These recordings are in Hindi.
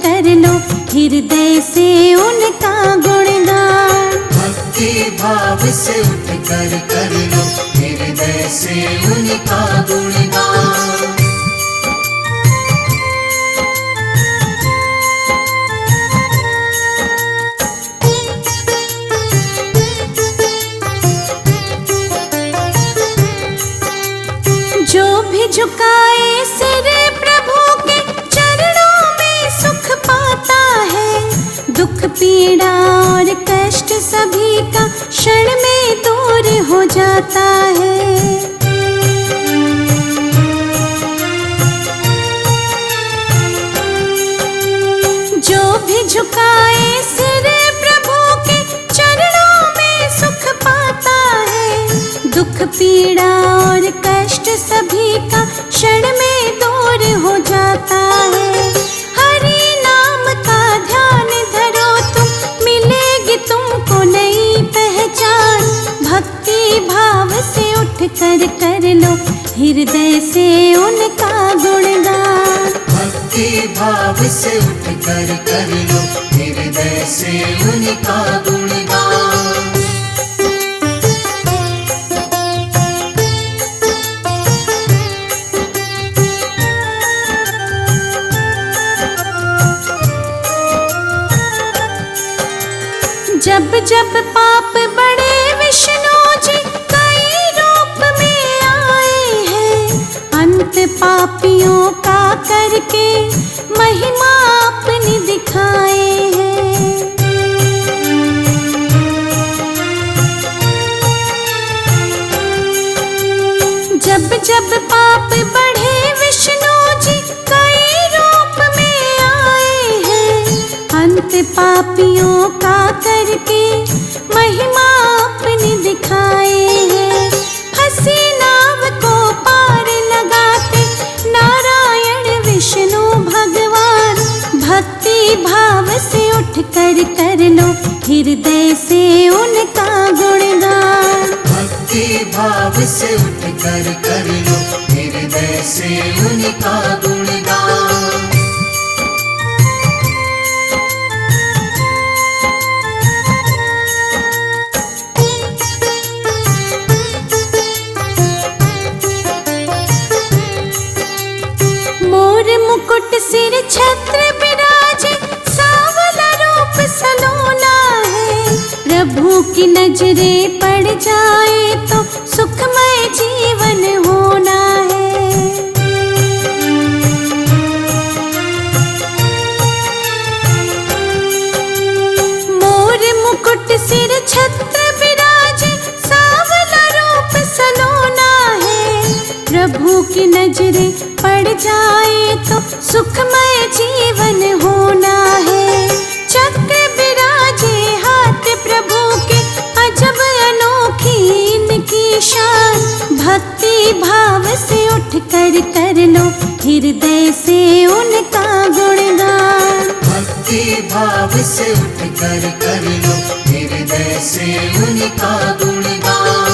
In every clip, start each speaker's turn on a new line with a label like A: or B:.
A: कर लो हृदय से उनका गुणगान।
B: भक्ति भाव से उठकर कर लो हृदय से उनका गुणगान।
A: जो भी झुकाए सिर प्रभु के चरणों में सुख पाता है। दुख पीड़ा और कष्ट सभी का क्षण में दूर हो जाता है। जो भी झुकाए सिर प्रभु के चरणों में सुख पाता है। दुख पीड़ा और कष्ट सभी का क्षण में दूर हो जाता है। हरि नाम का ध्यान धरो तुम, मिलेगी तुमको नई पहचान। भक्ति भाव से उठ कर लो हृदय से उनका गुणगान।
B: भक्ति भाव से उठकर कर लो हृदय से उनका गुणगान।
A: जब जब पाप बड़े विष्णु जी कई रूप में आए हैं। अंत पापियों का करके महिमा अपनी दिखाए हैं। जब जब पाप बढ़े विष्णु जी कई रूप में आए हैं। अंत पापियों का करके महिमा अपनी दिखाए हैं। हंसी नाव को पार लगाते नारायण विष्णु भगवान। भक्ति भाव से उठ कर लो हृदय से उनका गुणगान।
B: भक्ति भाव से उठकर कर लो हृदय से उनका गुणगान।
A: मुकुट सिर छत्र विराजे सांवला रूप सलोना है। प्रभु की नजरे पड़ जाए तो सुखमय जीवन होना है। मोर मुकुट सिर छत्र विराजे सांवला रूप सलोना है। प्रभु की नजरे पड़ जाए तो सुखमय जीवन होना है। चक्र विराजे हाथ प्रभु के अजब अनोखी इनकी शान। भक्ति भाव से उठ कर लो हृदय से उनका गुणगान।
B: भक्ति भाव से उठकर कर लो हृदय से उनका गुणगान।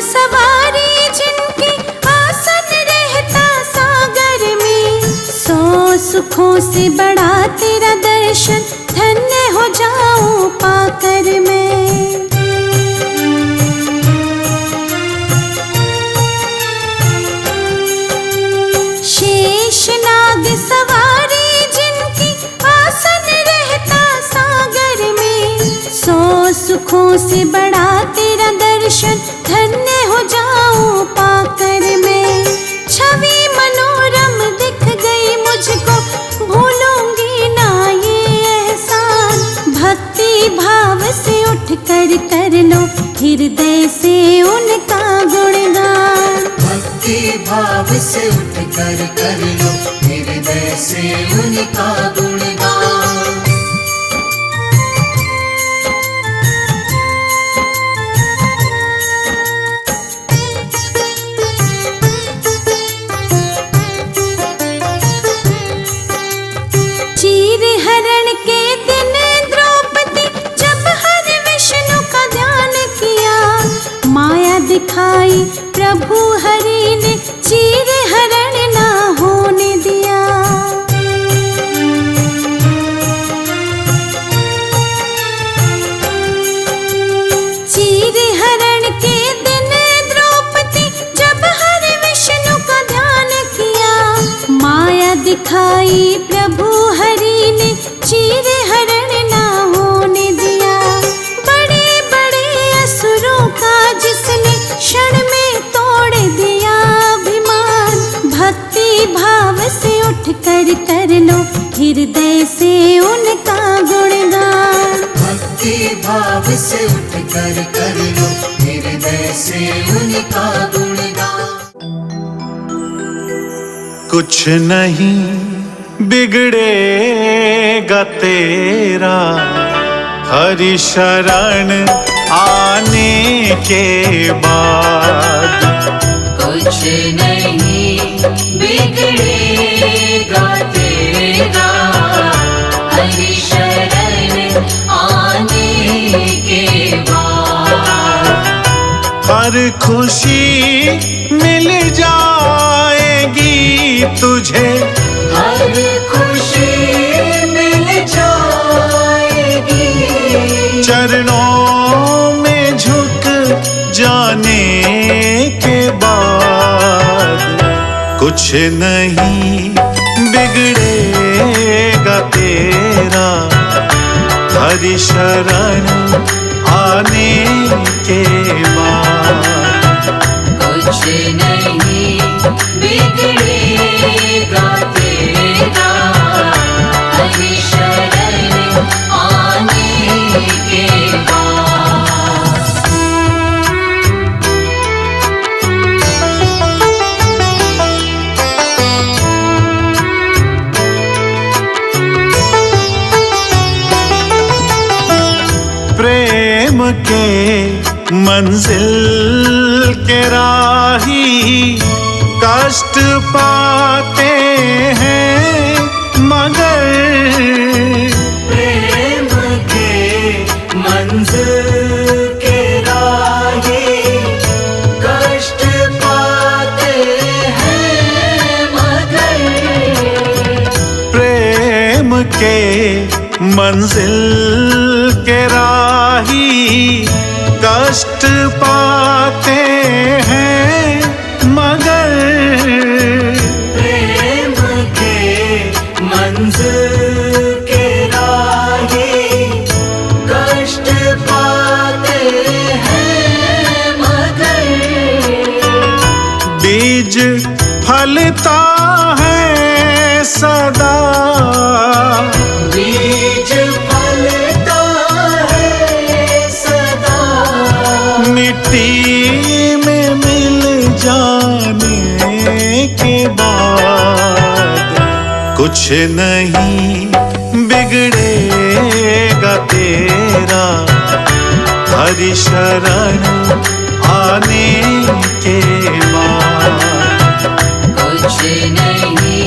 A: सवारी जिनकी आसन रहता सागर में। सौ सुखों से बड़ा तेरा दर्शन धन्य हो जाऊं पाकर मैं। शेष नाग सवारी जिनकी आसन रहता सागर में। सौ सुखों से बड़ा तेरा दर्शन धन्य हो जाऊं पाकर मैं। छवि मनोरम दिख गई मुझको, भूलूंगी ना ये एहसान। भक्ति भाव से उठ कर लो हृदय से उनका गुणगान।
B: भक्ति भाव से उठकर कर लो हृदय से उनका गुणगान।
A: दिखाई प्रभु हरि ने चीर हरण ना होने दिया। चीर हरण के दिन द्रौपदी जब हरि विष्णु का ध्यान किया, माया दिखाई प्रभु हरि ने चीर हरण ना होने दिया। बड़े बड़े असुरों का जिसने क्षण में तोड़ दिया अभिमान, भक्ति भाव से उठ कर लो हृदय से उनका गुणगान।
B: भक्ति भाव से उठ कर लो हृदय से उनका गुणगान।
C: कुछ नहीं बिगड़ेगा तेरा हरि शरण आने के बाद।
B: कुछ नहीं बिगड़ेगा तेरा हरि शरण आने के बाद।
C: हर खुशी मिल जाएगी तुझे,
B: हर खुशी मिल जाएगी
C: चरणों में झुक जाने के बाद। कुछ नहीं बिगड़ेगा तेरा हरि शरण आने के बाद।
B: कुछ नहीं बिगड़ेगा तेरा हरि शरण आने के बाद।
C: प्रेम के मंजिल के राही कष्ट पाते हैं मगर,
B: प्रेम के मंजिल के राही कष्ट पाते हैं मगर।
C: प्रेम के मंजिल के राही कष्ट पाते हैं मगर।
B: प्रेम के मंजिल के राही कष्ट पाते हैं मगर।
C: बीज फलता है सदा,
B: बीज फलता है सदा
C: मिट्टी में मिल जाने के बाद। कुछ नहीं बिगड़ेगा तेरा हरि शरण आने के बाद।
B: कुछ नहीं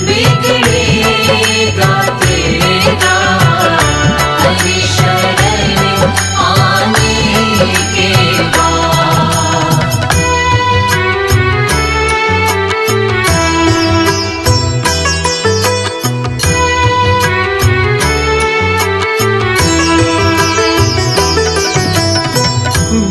B: बिगड़ेगा तेरा हरि शरण आने के बाद।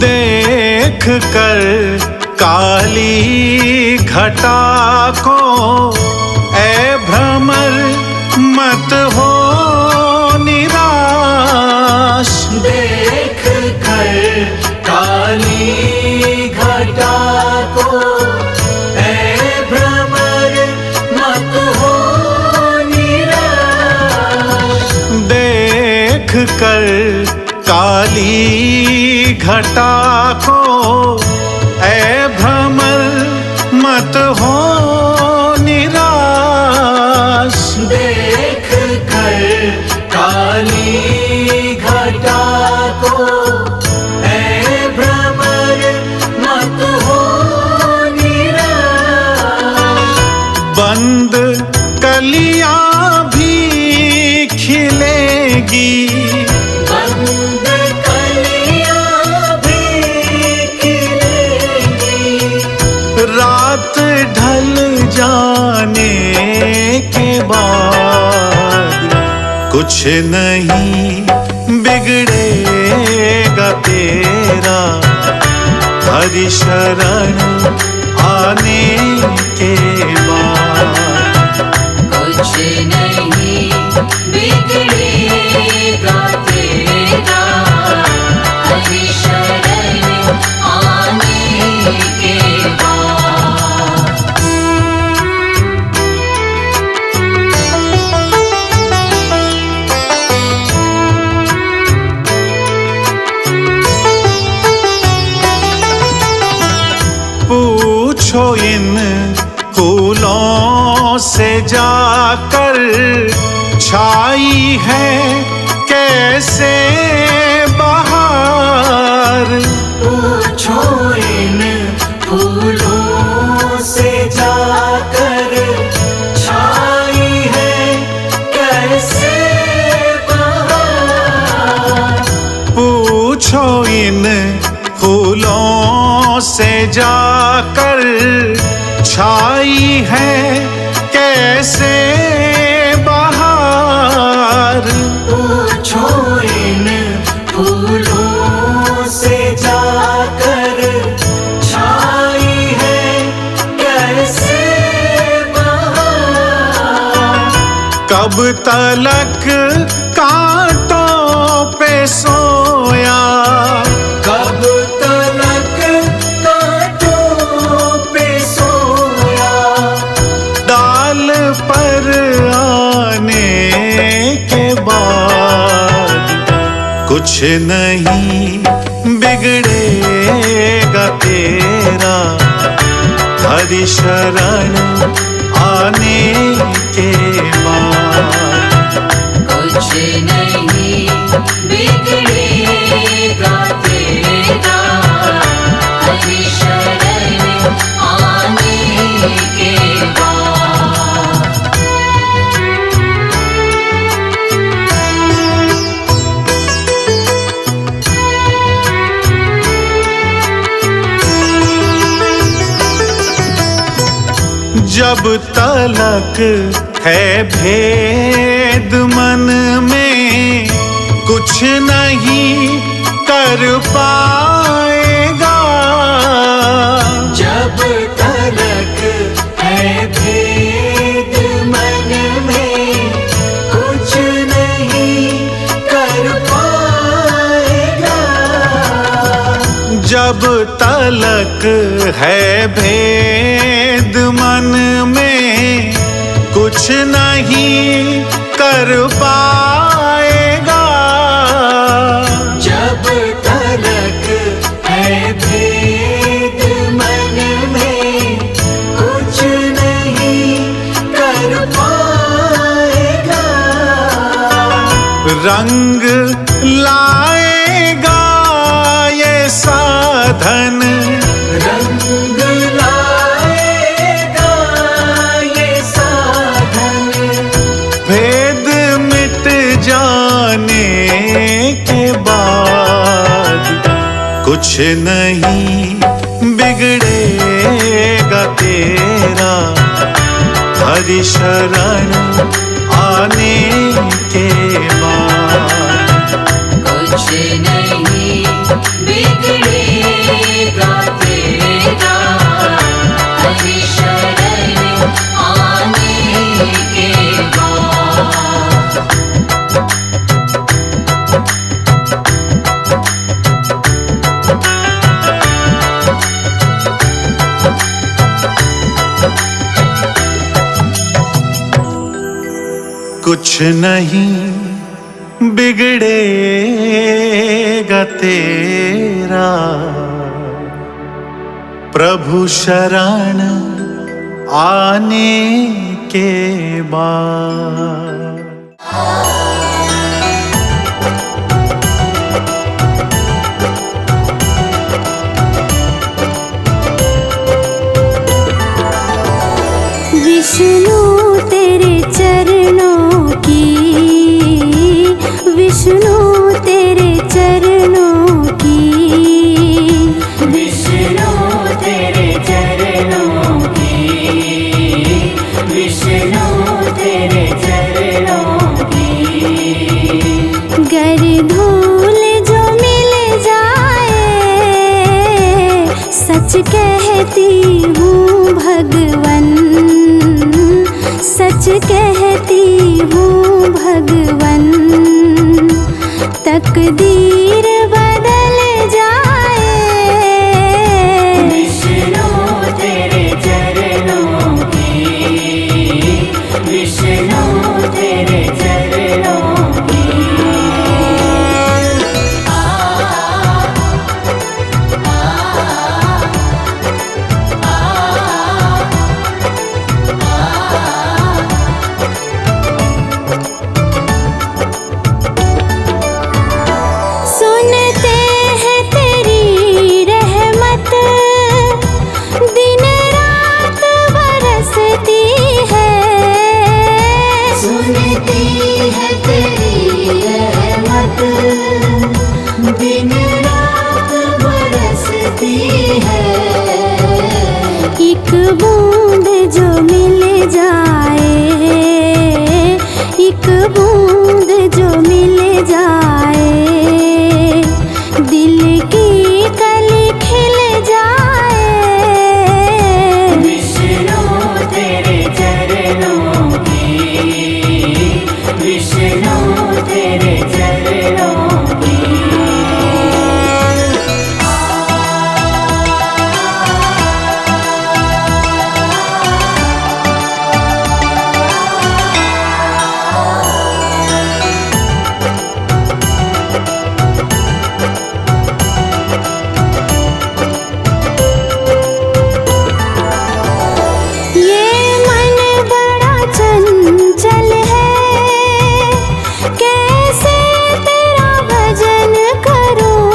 C: देख कर काली घटा को ऐ भ्रमर मत हो निराश।
B: देख कर काली घटा को ऐ भ्रमर मत हो निराश।
C: देख कर काली घटा को ऐ भ्रमर मत हो निराश।
B: देख कर काली घटा को ऐ भ्रमर मत हो निराश।
C: बंद कलियां भी खिलेगी,
B: बंद कलियां भी खिलेगी
C: कुछ नहीं बिगड़ेगा तेरा हरि शरण आने के बाद।
B: कुछ नहीं बिगड़ेगा तेरा हरि शरण आने के बाद।
C: पूछो इन फूलों से जाकर छाई है कैसे बहार।
B: पूछो इन फूलों से जाकर छाई है कैसे बहार।
C: पूछो इन फूलों से जाकर छाई है कैसे बहार।
B: पूछो इन फूलों से जाकर छाई है कैसे बहार।
C: कब तलक कांटों पे सोया,
B: कब तलक कांटों पे सोया।
C: डाल पर आने के बाद कुछ नहीं बिगड़ेगा तेरा हरि शरण आने के बाद।
B: कुछ नहीं बिगड़ेगा तेरा हरि शरण आने के बाद।
C: जब तलक है भेद मन में कुछ नहीं कर पाएगा।
B: जब तलक है भेद मन में कुछ नहीं कर पाएगा।
C: जब तलक है भेद मन में कुछ नहीं कर पाएगा।
B: जब तलक है भेद मन में कुछ नहीं कर पाएगा।
C: रंग लाएगा ये साधन,
B: रंग लाएगा ये साधन।
C: भेद मिट जाने के बाद कुछ नहीं बिगड़ेगा तेरा हरि शरण आने के बाद।
B: कुछ नहीं बिगड़ेगा तेरा हरि शरण आने के बाद।
C: कुछ नहीं बिगड़ेगा तेरा प्रभु शरण आने के बाद।
A: विष्णु तेरे चरणों की, विष्णु तेरे चरणों की,
B: विष्णु तेरे चरणों की, विष्णु तेरे चरणों
A: तकदीर बदल जाए।
D: विष्णु तेरे चरणों की, विष्णु तेरे चरणों की।
A: सुनते हैं तेरी रहमत, दिन रात बरसती है।
D: सुनती है तेरी रहमत, दिन रात बरसती है।
A: एक बूंद जो मिल जाए, एक बूंद जो मिल जाए, दिल की कली खिल जाए।
D: विष्णु तेरे चरणों की, विष्णु तेरे चरणों की।
A: ये मन बड़ा चंचल है, कैसे तेरा भजन करूं।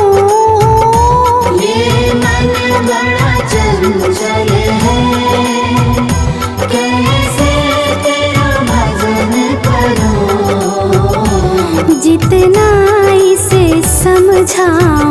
D: ये मन बड़ा चंचल है, कैसे तेरा भजन करूं।
A: जितना इसे समझाऊं